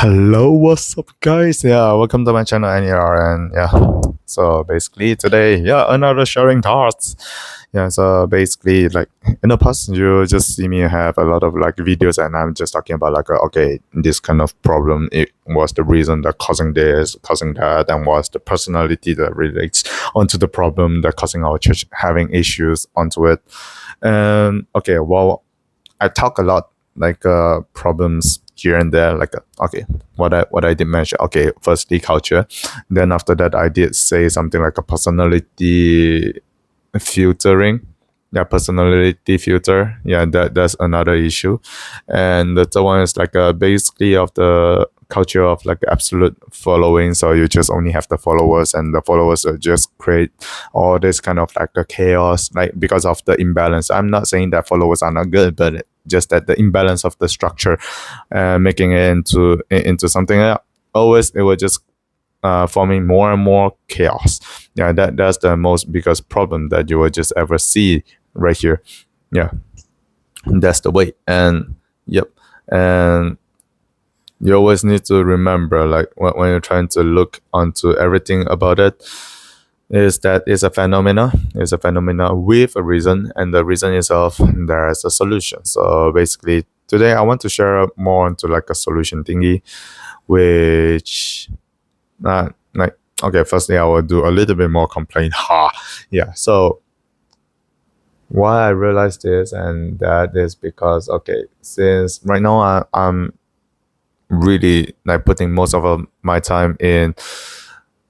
Hello, what's up, guys? Yeah, welcome to my channel, NER, and yeah. So basically, today, another sharing thoughts. Yeah, so basically, like in the past, you just see me have a lot of like videos, and I'm just talking about like, okay, this kind of problem. It was the reason that causing this, causing that, and was the personality that relates onto the problem that causing our church having issues onto it. And okay, well, I talk a lot like problems here and there. Like okay, what I did mention. Okay, firstly culture. Then after that, I did say something like a personality filtering. Yeah, personality filter. Yeah, that's another issue. And the third one is like basically of the culture of like absolute following. So you just only have the followers, and the followers will just create all this kind of like a chaos, like because of the imbalance. I'm not saying that followers are not good, but just that the imbalance of the structure, making it into something else. Always it will just forming more and more chaos. Yeah, that's the most biggest problem that you will just ever see right here. Yeah, that's the way. And yep, and you always need to remember, like when you're trying to look onto everything about it, is that it's a phenomena. It's a phenomena with a reason, and the reason itself there is a solution. So basically, today I want to share more into like a solution thingy, which like okay, firstly I will do a little bit more complaint. Ha, yeah. So why I realized this, and that is because okay, since right now I'm really like putting most of my time in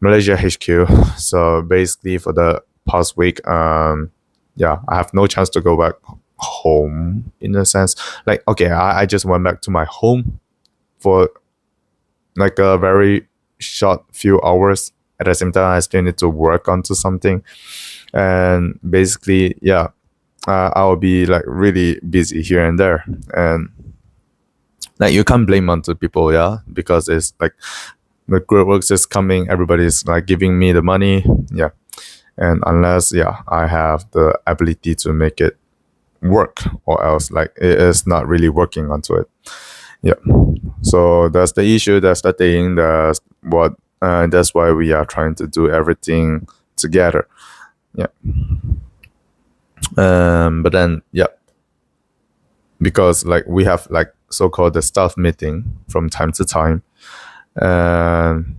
Malaysia HQ. So basically, for the past week, yeah, I have no chance to go back home in a sense. Like, okay, I just went back to my home for like a very short few hours. At the same time, I still need to work onto something, and basically, yeah, I'll be like really busy here and there, and like you can't blame onto people, yeah, because it's like the great works is coming, everybody's like giving me the money, yeah, and unless yeah I have the ability to make it work, or else like it is not really working onto it. Yeah, so that's the issue, that's the thing, that's why we are trying to do everything together. Yeah, but then yeah, because like we have like so-called the staff meeting from time to time, and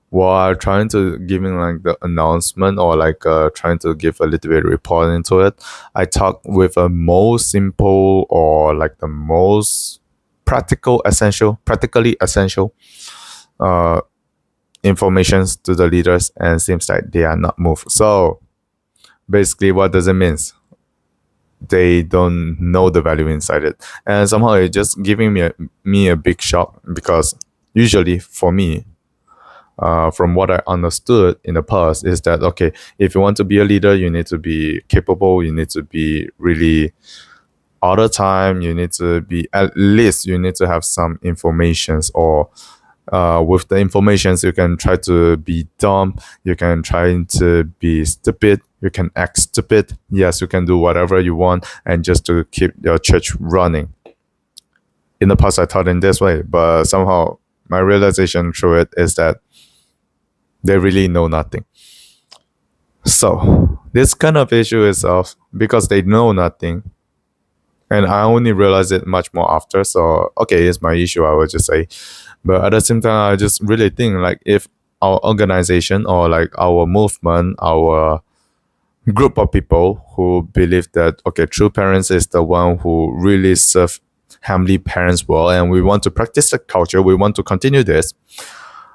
while trying to giving like the announcement, or like trying to give a little bit report into it, I talk with a most simple, or like the most practically essential uh informations to the leaders, and seems like they are not moved. So basically what does it mean? They don't know the value inside it, and somehow it just giving me a big shock, because usually for me, from what I understood in the past, is that okay, if you want to be a leader, you need to be capable, you need to be really all the time, you need to be, at least you need to have some informations, or with the informations you can try to be dumb, you can try to be stupid, you can act stupid, yes, you can do whatever you want, and just to keep your church running. In the past I thought in this way, but somehow my realization through it is that they really know nothing. So this kind of issue is of, because they know nothing, and I only realized it much more after. So okay, it's my issue, I would just say. But at the same time, I just really think like if our organization, or like our movement, our group of people who believe that okay, true parents is the one who really serve family parents well, and we want to practice the culture, we want to continue this,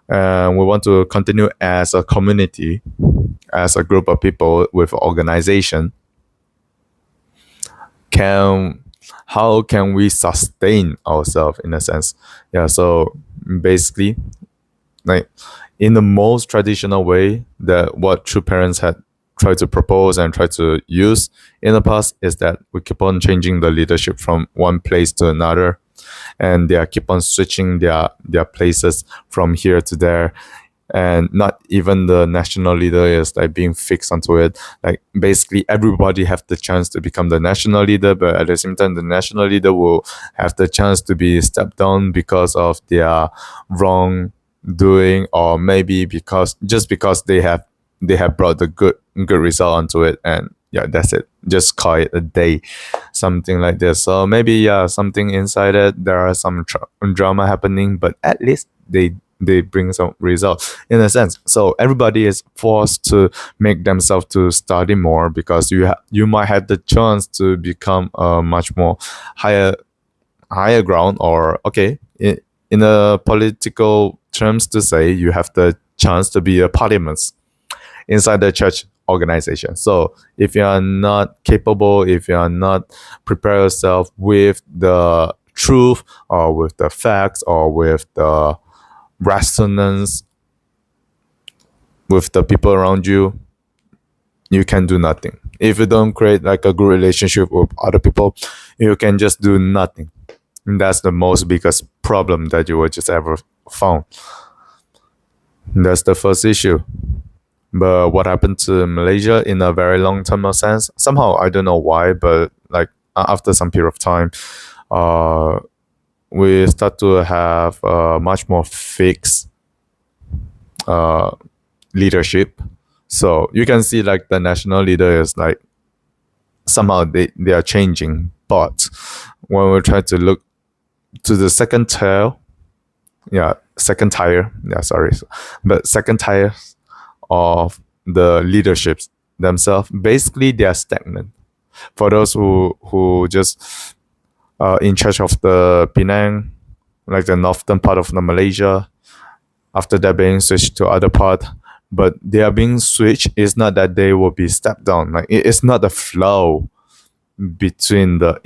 and we want to continue as a community, as a group of people with organization, can how can we sustain ourselves in a sense? Yeah, so basically, like in the most traditional way that what true parents had tried to propose and try to use in the past, is that we keep on changing the leadership from one place to another, and they keep on switching their places from here to there, and not even the national leader is like being fixed onto it. Like basically everybody have the chance to become the national leader, but at the same time the national leader will have the chance to be stepped down because of their wrong doing, or maybe because they have brought the good result onto it, and yeah, that's it, just call it a day, something like this. So maybe yeah, something inside it, there are some drama happening, but at least they bring some result in a sense. So everybody is forced to make themselves to study more, because you might have the chance to become a much more higher ground, or okay, in a political terms to say, you have the chance to be a parliament inside the church organization. So if you are not capable, if you are not prepare yourself with the truth, or with the facts, or with the resonance with the people around you, you can do nothing. If you don't create like a good relationship with other people, you can just do nothing. And that's the most biggest problem that you will just ever found. That's the first issue. But what happened to Malaysia in a very long term sense? Somehow I don't know why, but like after some period of time, uh, we start to have much more fixed uh, leadership. So you can see like the national leader is like somehow they are changing. But when we try to look to the second tier, but second tier of the leaderships themselves, basically they are stagnant. For those who just in charge of the Penang, like the northern part of the Malaysia, after that being switched to other part, but they are being switched. It's not that they will be stepped down. Like it's not the flow between the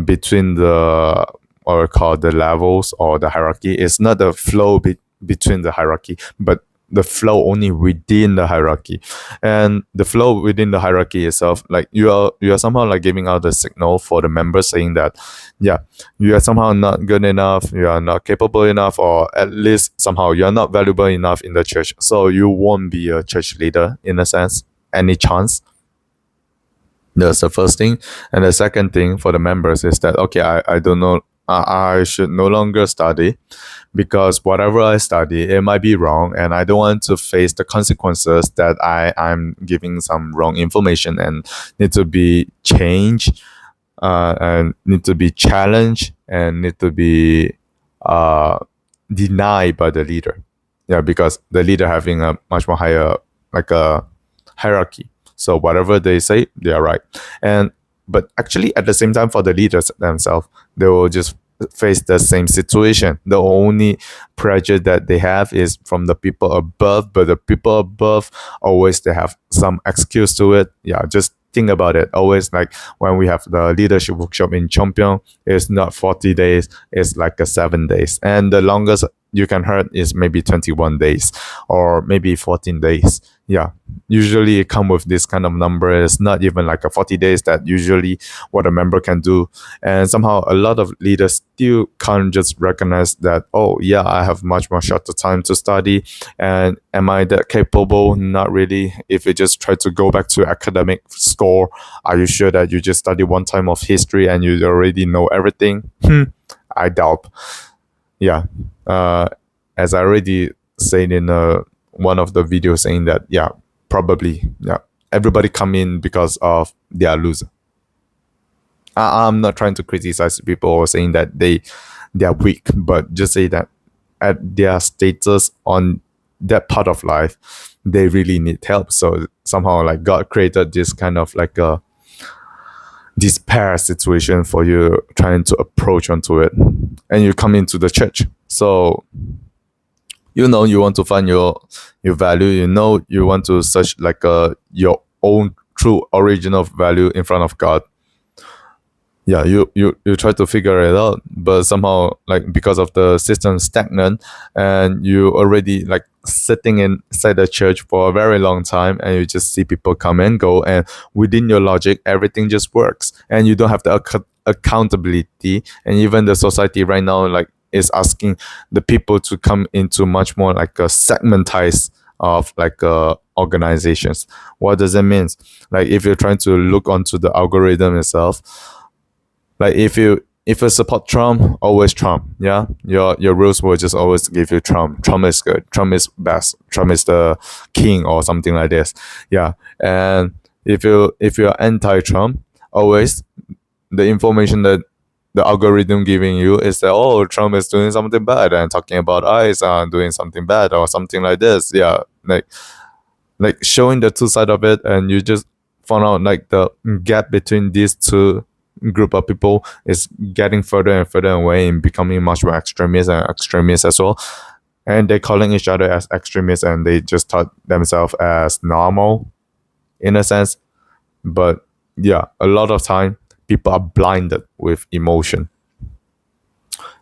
between the, or called the levels or the hierarchy. It's not the flow between the hierarchy, but the flow only within the hierarchy. And the flow within the hierarchy itself, like you are somehow like giving out the signal for the members, saying that yeah, you are somehow not good enough, you are not capable enough, or at least somehow you are not valuable enough in the church, so you won't be a church leader in a sense, any chance. That's the first thing. And the second thing for the members is that okay, I don't know, I should no longer study, because whatever I study, it might be wrong, and I don't want to face the consequences that I'm giving some wrong information and need to be changed, and need to be challenged, and need to be uh, denied by the leader. Yeah, because the leader having a much more higher, like a hierarchy. So whatever they say, they are right. And but actually at the same time, for the leaders themselves, they will just face the same situation. The only pressure that they have is from the people above, but the people above always they have some excuse to it. Yeah, just think about it. Always like when we have the leadership workshop in Chongpyeong, it's not 40 days, it's like a 7 days. And the longest you can hurt is maybe 21 days or maybe 14 days. Yeah, usually it come with this kind of number. It's not even like a 40 days that usually what a member can do. And somehow a lot of leaders still can't just recognize that, oh yeah, I have much more shorter time to study, and am I that capable? Not really. If you just try to go back to academic score, are you sure that you just study one time of history and you already know everything? I doubt. Yeah, as I already said in one of the videos, saying that yeah, probably yeah, everybody come in because of they are loser. I'm not trying to criticize people or saying that they are weak, but just say that at their status on that part of life, they really need help. So somehow like God created this kind of like a despair situation for you trying to approach onto it, and you come into the church. So you know you want to find your value, you know you want to search like your own true original value in front of God. Yeah, you try to figure it out, but somehow like because of the system stagnant, and you already like sitting inside the church for a very long time, and you just see people come and go, and within your logic everything just works, and you don't have the accountability. And even the society right now, like is asking the people to come into much more like a segmentized of like organizations. What does that mean? Like if you're trying to look onto the algorithm itself, like if you support Trump, always Trump. Yeah, your rules will just always give you Trump. Trump is good. Trump is best. Trump is the king or something like this. Yeah, and if you're anti-Trump, always the information that the algorithm giving you is that, oh, Trump is doing something bad and talking about ICE doing something bad or something like this. Yeah, like showing the two side of it, and you just found out like the gap between these two group of people is getting further and further away and becoming much more extremist and extremist as well. And they're calling each other as extremists, and they just thought themselves as normal in a sense. But yeah, a lot of time people are blinded with emotion.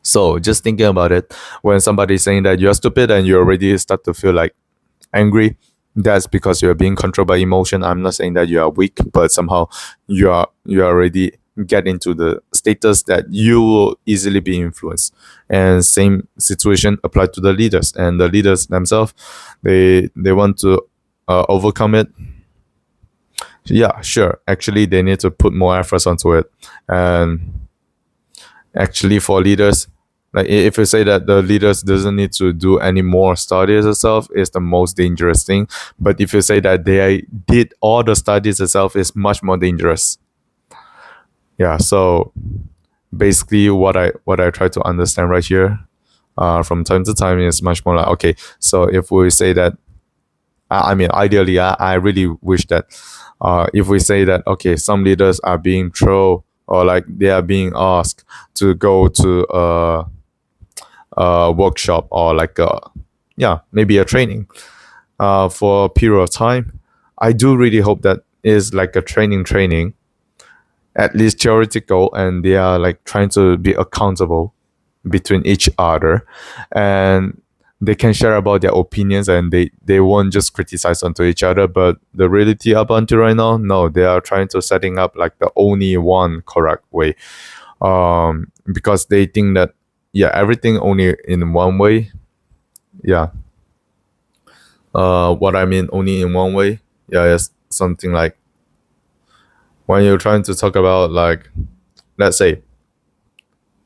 So just thinking about it, when somebody's saying that you're stupid and you already start to feel like angry, that's because you're being controlled by emotion. I'm not saying that you are weak, but somehow you are already get into the status that you will easily be influenced. And same situation applied to the leaders, and the leaders themselves, they want to overcome it. Yeah, sure, actually they need to put more efforts onto it. And actually for leaders, like if you say that the leaders doesn't need to do any more studies itself, is the most dangerous thing. But if you say that they did all the studies itself, is much more dangerous. Yeah, so basically what I try to understand right here, from time to time, is much more like, okay, so if we say that, I mean, ideally, I really wish that, if we say that, okay, some leaders are being thrown, or like they are being asked to go to a workshop, or like yeah, maybe a training for a period of time. I do really hope that is like a training, at least theoretical, and they are like trying to be accountable between each other, and they can share about their opinions, and they won't just criticize onto each other. But the reality up until right now, no, they are trying to setting up like the only one correct way, because they think that, yeah, everything only in one way. Yeah, what I mean only in one way, yeah, is something like when you're trying to talk about, like, let's say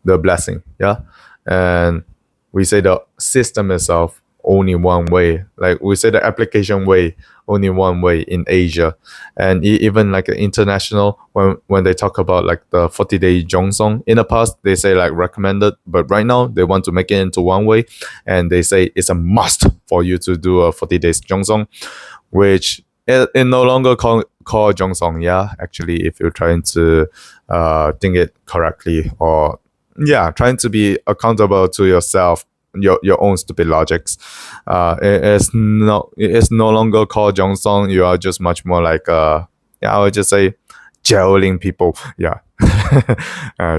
the blessing, yeah, and we say the system itself only one way, like we say the application way only one way in Asia. And even like international, when they talk about like the 40-day Jongsong, in the past they say like recommended, but right now they want to make it into one way, and they say it's a must for you to do a 40 days Jongsong, which it no longer call Jongsong. Yeah, actually, if you're trying to think it correctly, or yeah, trying to be accountable to yourself, your own stupid logics, it's no longer called Jongsong. You are just much more like yeah, I would just say jailing people. Yeah,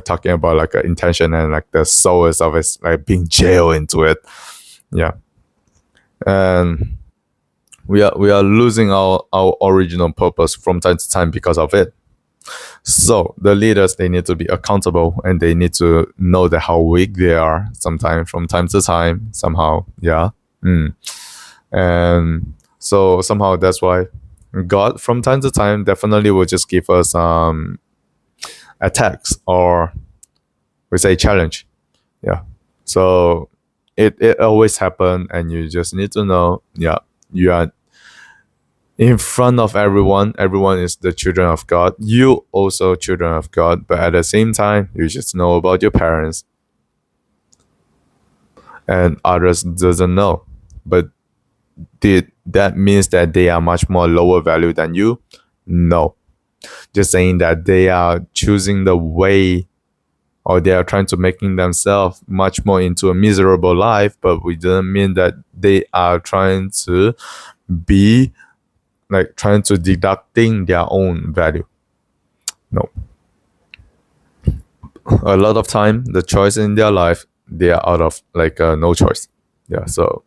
talking about like intention and like the soul of it, like being jailed into it. Yeah, and we are losing our original purpose from time to time because of it. So the leaders, they need to be accountable, and they need to know that how weak they are sometimes, from time to time, somehow. Yeah. And so somehow that's why God from time to time definitely will just give us attacks, or we say challenge. Yeah. So it always happen, and you just need to know, yeah, you are in front of everyone. Everyone is the children of God. You also children of God, but at the same time, you just know about your parents, and others doesn't know. But did that means that they are much more lower value than you? No. Just saying that they are choosing the way, or they are trying to making themselves much more into a miserable life, but we didn't mean that they are trying to be like trying to deducting their own value. No. A lot of time, the choice in their life, they are out of like no choice. Yeah, so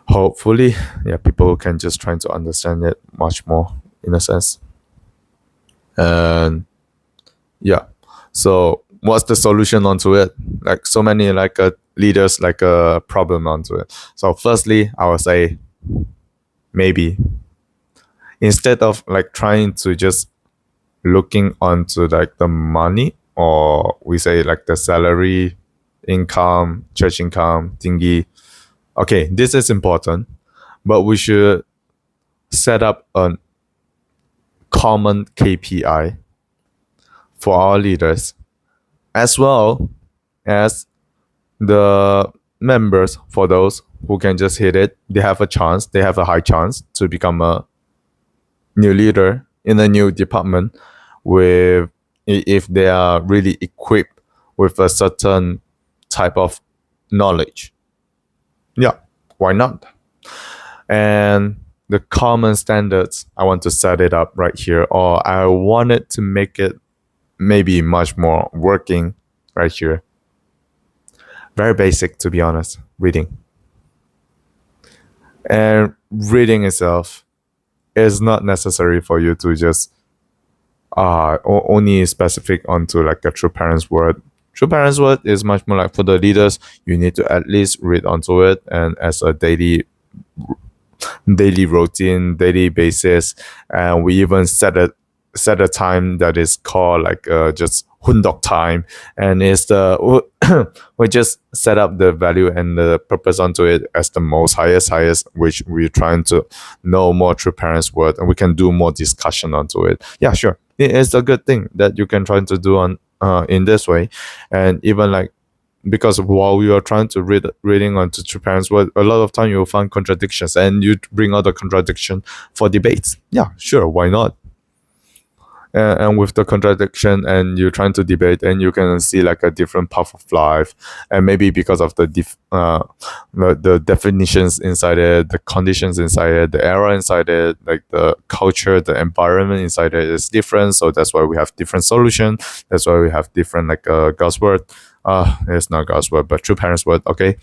hopefully, yeah, people can just try to understand it much more in a sense. And yeah, so what's the solution onto it? Like so many like leaders like a problem onto it. So firstly, I would say maybe instead of like trying to just looking onto like the money, or we say like the salary, income, church income thingy. Okay, this is important, but we should set up a common KPI for our leaders, as well as the members. For those who can just hit it, they have a chance, they have a high chance to become a new leader in a new department with, if they are really equipped with a certain type of knowledge. Yeah, why not? And the common standards, I want to set it up right here, or I wanted to make it maybe much more working right here. Very basic, to be honest. Reading. And reading itself is not necessary for you to just only specific onto like a true parents word. True parents word is much more like for the leaders. You need to at least read onto it, and as a daily routine, daily basis. And we even set a time that is called like just hundok time, and it's the we just set up the value and the purpose onto it as the most highest, which we're trying to know more true parents word, and we can do more discussion onto it. Yeah, sure, it is a good thing that you can try to do on in this way. And even like, because while you are trying to reading onto true parents word, a lot of time you'll find contradictions, and you bring out the contradiction for debates. Yeah, sure, why not? And with the contradiction, and you're trying to debate, and you can see like a different path of life, and maybe because of the definitions inside it, the conditions inside it, the era inside it, like the culture, the environment inside it is different. So that's why we have different solution. That's why we have different like God's word. It's not God's word, but true parents word. Okay,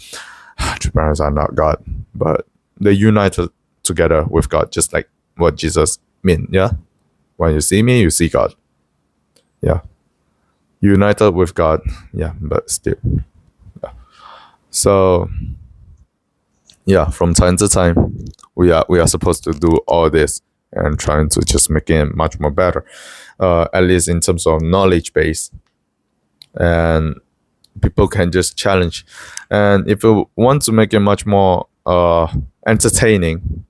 true parents are not God, but they united together with God, just like what Jesus meant. Yeah, when you see me, you see God. Yeah, united with God. Yeah, but still. Yeah. So yeah, from time to time, we are supposed to do all this and trying to just make it much more better, at least in terms of knowledge base, and people can just challenge. And if we want to make it much more entertaining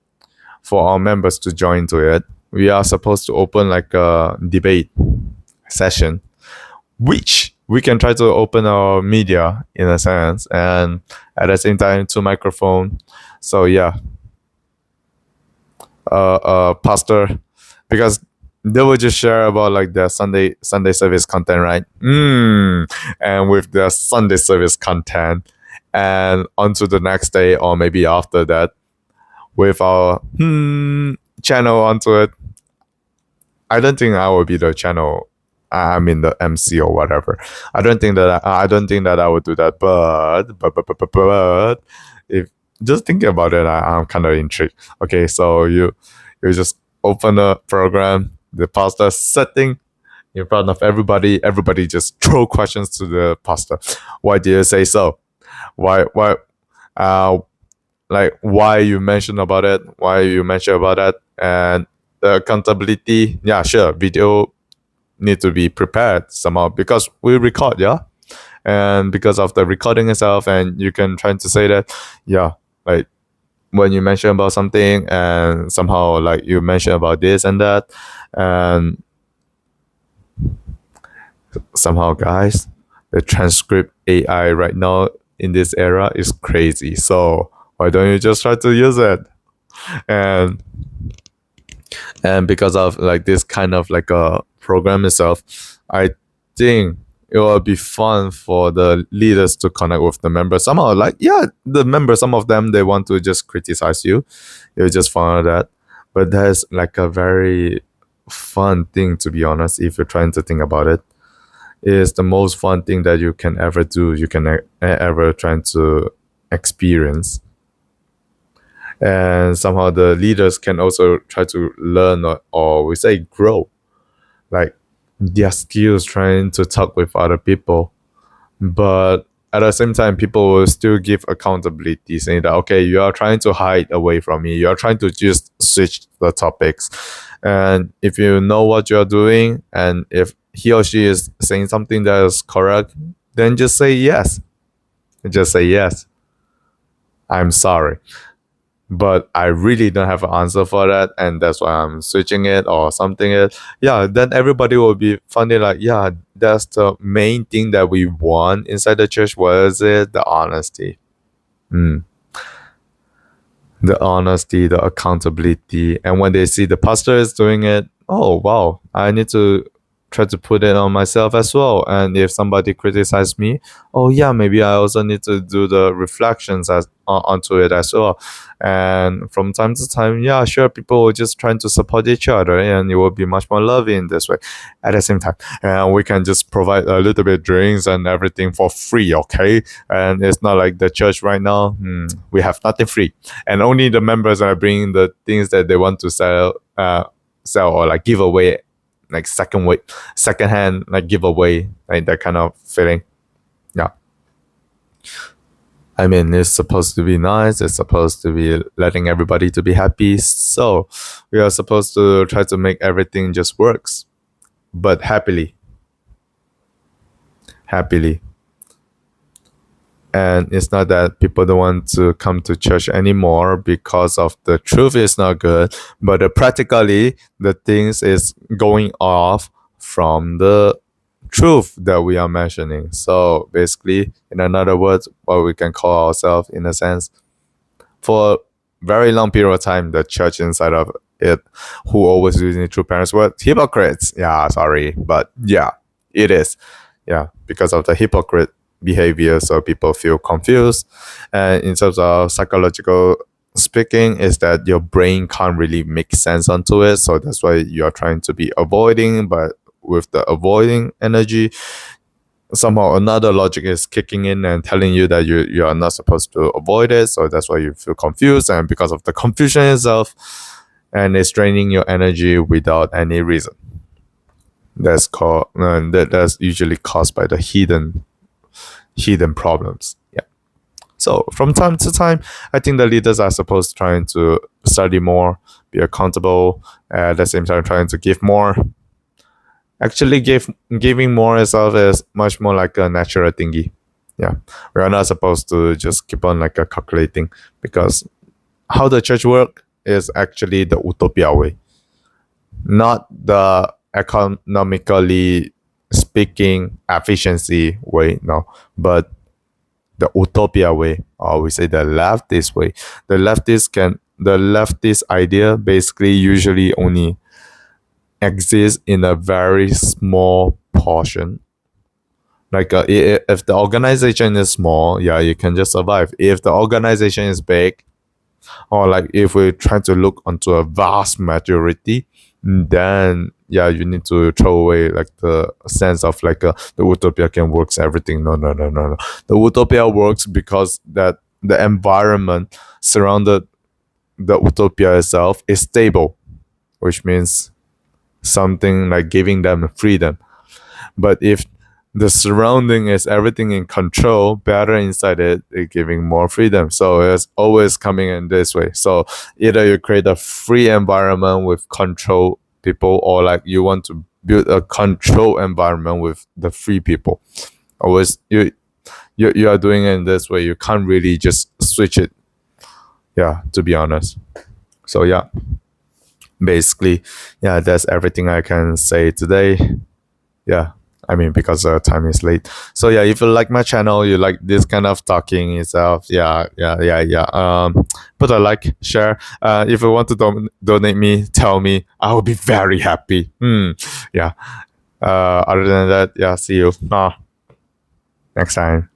for our members to join to it, we are supposed to open like a debate session, which we can try to open our media in a sense, and at the same time to microphone. So yeah, pastor, because they will just share about like their Sunday service content, right? And with their Sunday service content, and onto the next day, or maybe after that, with our channel onto it. I don't think I will be the channel. I mean the MC or whatever. I don't think that I would do that. But if just thinking about it, I'm kind of intrigued. Okay, so you just open a program, the pastor sitting in front of everybody. Everybody just throw questions to the pastor. Why do you say so? Why uh like why you mention about it? Why you mention about that? And the accountability. Yeah, sure. Video need to be prepared somehow because we record, yeah, and because of the recording itself, and you can try to say that, yeah, like when you mention about something, and somehow like you mention about this and that, and somehow, guys, the transcript AI right now in this era is crazy. So why don't you just try to use it? And because of like this kind of like a program itself, I think it will be fun for the leaders to connect with the members somehow. Like, yeah, the members, some of them, they want to just criticize you, you just find that, but that's like a very fun thing, to be honest. If you're trying to think about it, is the most fun thing that you can ever do, you can ever trying to experience. And somehow the leaders can also try to learn, or we say grow, like their skills trying to talk with other people, but at the same time people will still give accountability, saying that okay, you are trying to hide away from me, you are trying to just switch the topics, and if you know what you're doing and if he or she is saying something that is correct, then just say yes. Just say yes, I'm sorry, but I really don't have an answer for that, and that's why I'm switching it or something it. Yeah, then everybody will be finding like, yeah, that's the main thing that we want inside the church. What is it? The honesty. Mm. The honesty, the accountability. And when they see the pastor is doing it, oh wow, I need to try to put it on myself as well. And if somebody criticizes me, oh yeah, maybe I also need to do the reflections onto it as well. And from time to time, yeah, sure, people will just trying to support each other, and it will be much more loving this way. At the same time, and we can just provide a little bit drinks and everything for free, okay? And it's not like the church right now. We have nothing free, and only the members are bringing the things that they want to sell or like give away, like second hand, like giveaway, like that kind of feeling. Yeah. I mean, it's supposed to be nice. It's supposed to be letting everybody to be happy. So we are supposed to try to make everything just works, but happily, happily. And it's not that people don't want to come to church anymore because of the truth is not good, but practically the things is going off from the truth that we are mentioning. So basically, in another words, what we can call ourselves in a sense, for a very long period of time, the church inside of it, who always using true parents, were hypocrites. Yeah, sorry, but yeah, it is. Yeah, because of the hypocrite behavior, so people feel confused. And in terms of psychological speaking, is that your brain can't really make sense onto it, so that's why you're trying to be avoiding, but with the avoiding energy, somehow another logic is kicking in and telling you that you are not supposed to avoid it, so that's why you feel confused, and because of the confusion itself, and it's draining your energy without any reason. That's usually caused by the hidden problems. Yeah. So from time to time, I think the leaders are supposed trying to study more, be accountable, at the same time trying to give more. Actually, giving more itself is much more like a natural thingy. Yeah, we are not supposed to just keep on like a calculating, because how the church work is actually the utopia way, not the economically speaking efficiency way. No, but the utopia way, or we say the leftist way. The leftist idea basically usually only exists in a very small portion. Like if the organization is small, yeah, you can just survive. If the organization is big, or like if we try to look onto a vast majority, then yeah, you need to throw away like the sense of like the utopia can works everything. No, no, no, no, no. The utopia works because that the environment surrounded the utopia itself is stable, which means something like giving them freedom. But if the surrounding is everything in control, better inside it giving more freedom. So it's always coming in this way. So either you create a free environment with control people, or like you want to build a control environment with the free people. Always you are doing it in this way. You can't really just switch it. Yeah, to be honest. So yeah, basically, yeah, that's everything I can say today. Yeah, I mean, because time is late. So yeah, if you like my channel, you like this kind of talking itself, yeah, yeah, yeah, yeah, put a like, share. If you want to donate me, tell me, I will be very happy. Yeah. Other than that, yeah, see you next time.